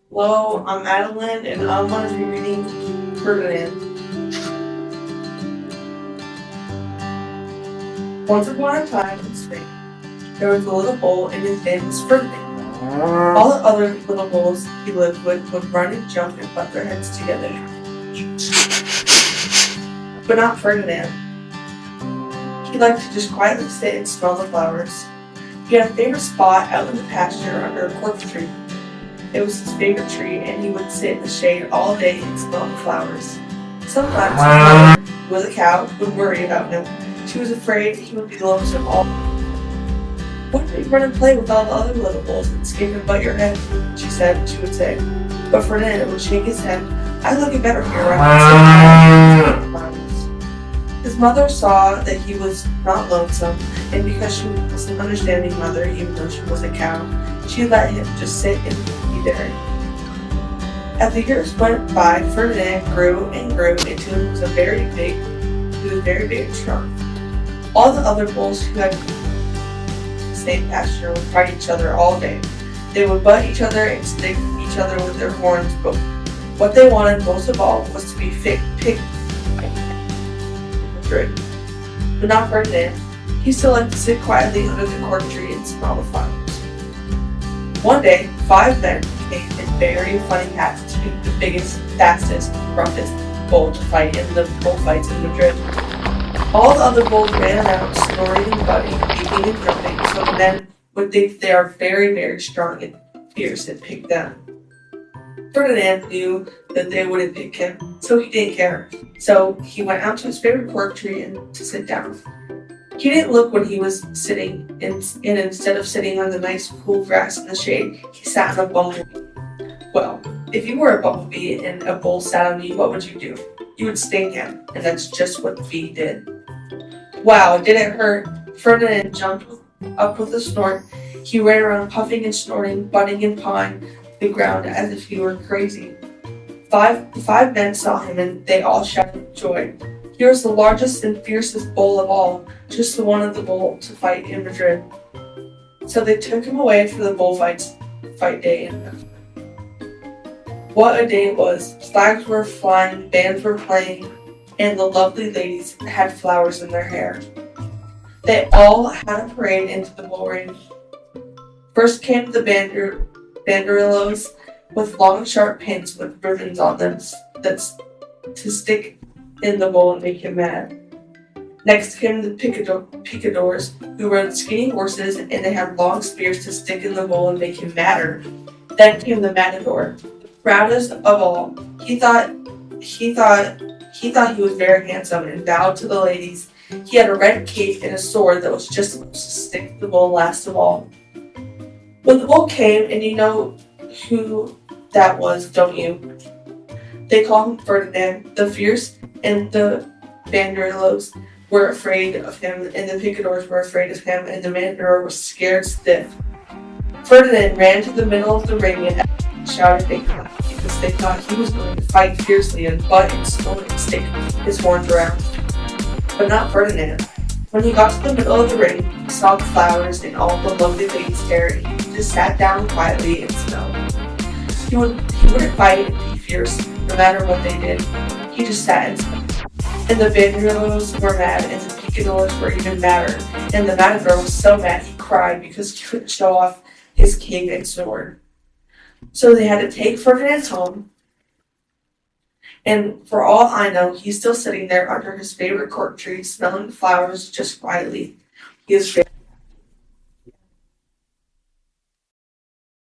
Hello, I'm Madeline, and I'm going to be reading Ferdinand. Once upon a time in Spain, there was a little bull, and his name was Ferdinand. All the other little bulls he lived with would run and jump and butt their heads together. But not Ferdinand. He liked to just quietly sit and smell the flowers. He had a favorite spot out in the pasture under a cork tree. It was his favorite tree, and he would sit in the shade all day and smell the flowers. Sometimes his mother, who was a cow, would worry about him. She was afraid he would be lonesome all. "Why don't you run and play with all the other little bulls and skip and butt your head?" she would say. But Ferdinand would shake his head. "I like it better here. I like to flowers." His mother saw that he was not lonesome, and because she was an understanding mother, even though she was a cow, she let him just sit and be there. As the years went by, Ferdinand grew and grew until he was very big and strong. All the other bulls who had the same pasture would fight each other all day. They would butt each other and stick each other with their horns, but what they wanted most of all was to be picked. But not Ferdinand. He still liked to sit quietly under the cork tree and smell the flowers. One day, 5 men came in very funny hats to pick the biggest, fastest, roughest bull to fight in the bullfights in Madrid. All the other bulls ran out, snoring and butting, beating and jumping, so the men would think they are very, very strong and fierce and pick them. Ferdinand knew that they wouldn't pick him, so he didn't care. So he went out to his favorite cork tree and to sit down. He didn't look when he was sitting, and instead of sitting on the nice cool grass in the shade, he sat on a bumblebee. Well, if you were a bumblebee and a bull sat on you, what would you do? You would sting him, and that's just what the bee did. Wow, did it hurt? Ferdinand jumped up with a snort. He ran around puffing and snorting, butting and pawing the ground as if he were crazy. The five men saw him, and they all shouted with joy. He was the largest and fiercest bull of all, just the one of the bull to fight in Madrid. So they took him away for the bullfight day. What a day it was! Flags were flying, bands were playing, and the lovely ladies had flowers in their hair. They all had a parade into the bull ring. First came the banderillos with long sharp pins with ribbons on them that's to stick in the bull and make him mad. Next came the picadors, who rode skinny horses, and they had long spears to stick in the bull and make him madder. Then came the matador, the proudest of all. He thought he was very handsome and bowed to the ladies. He had a red cape and a sword that was just supposed to stick to the bull last of all. When the bull came, and you know who that was, don't you? They called him Ferdinand the Fierce, and the banderillos were afraid of him, and the picadors were afraid of him, and the matador was scared stiff. Ferdinand ran to the middle of the ring and shouted because they thought he was going to fight fiercely and butt and snort and stick his horns around. But not Ferdinand. When he got to the middle of the ring, he saw the flowers and all the lovely ladies' hair, and he just sat down quietly and smelled. He wouldn't fight and be fierce, no matter what they did. He just sat and smelled. And the banderillos were mad, and the picadors were even madder. And the matador was so mad he cried because he couldn't show off his cape and sword. So they had to take Ferdinand home. And for all I know, he's still sitting there under his favorite cork tree, smelling the flowers just quietly. He is very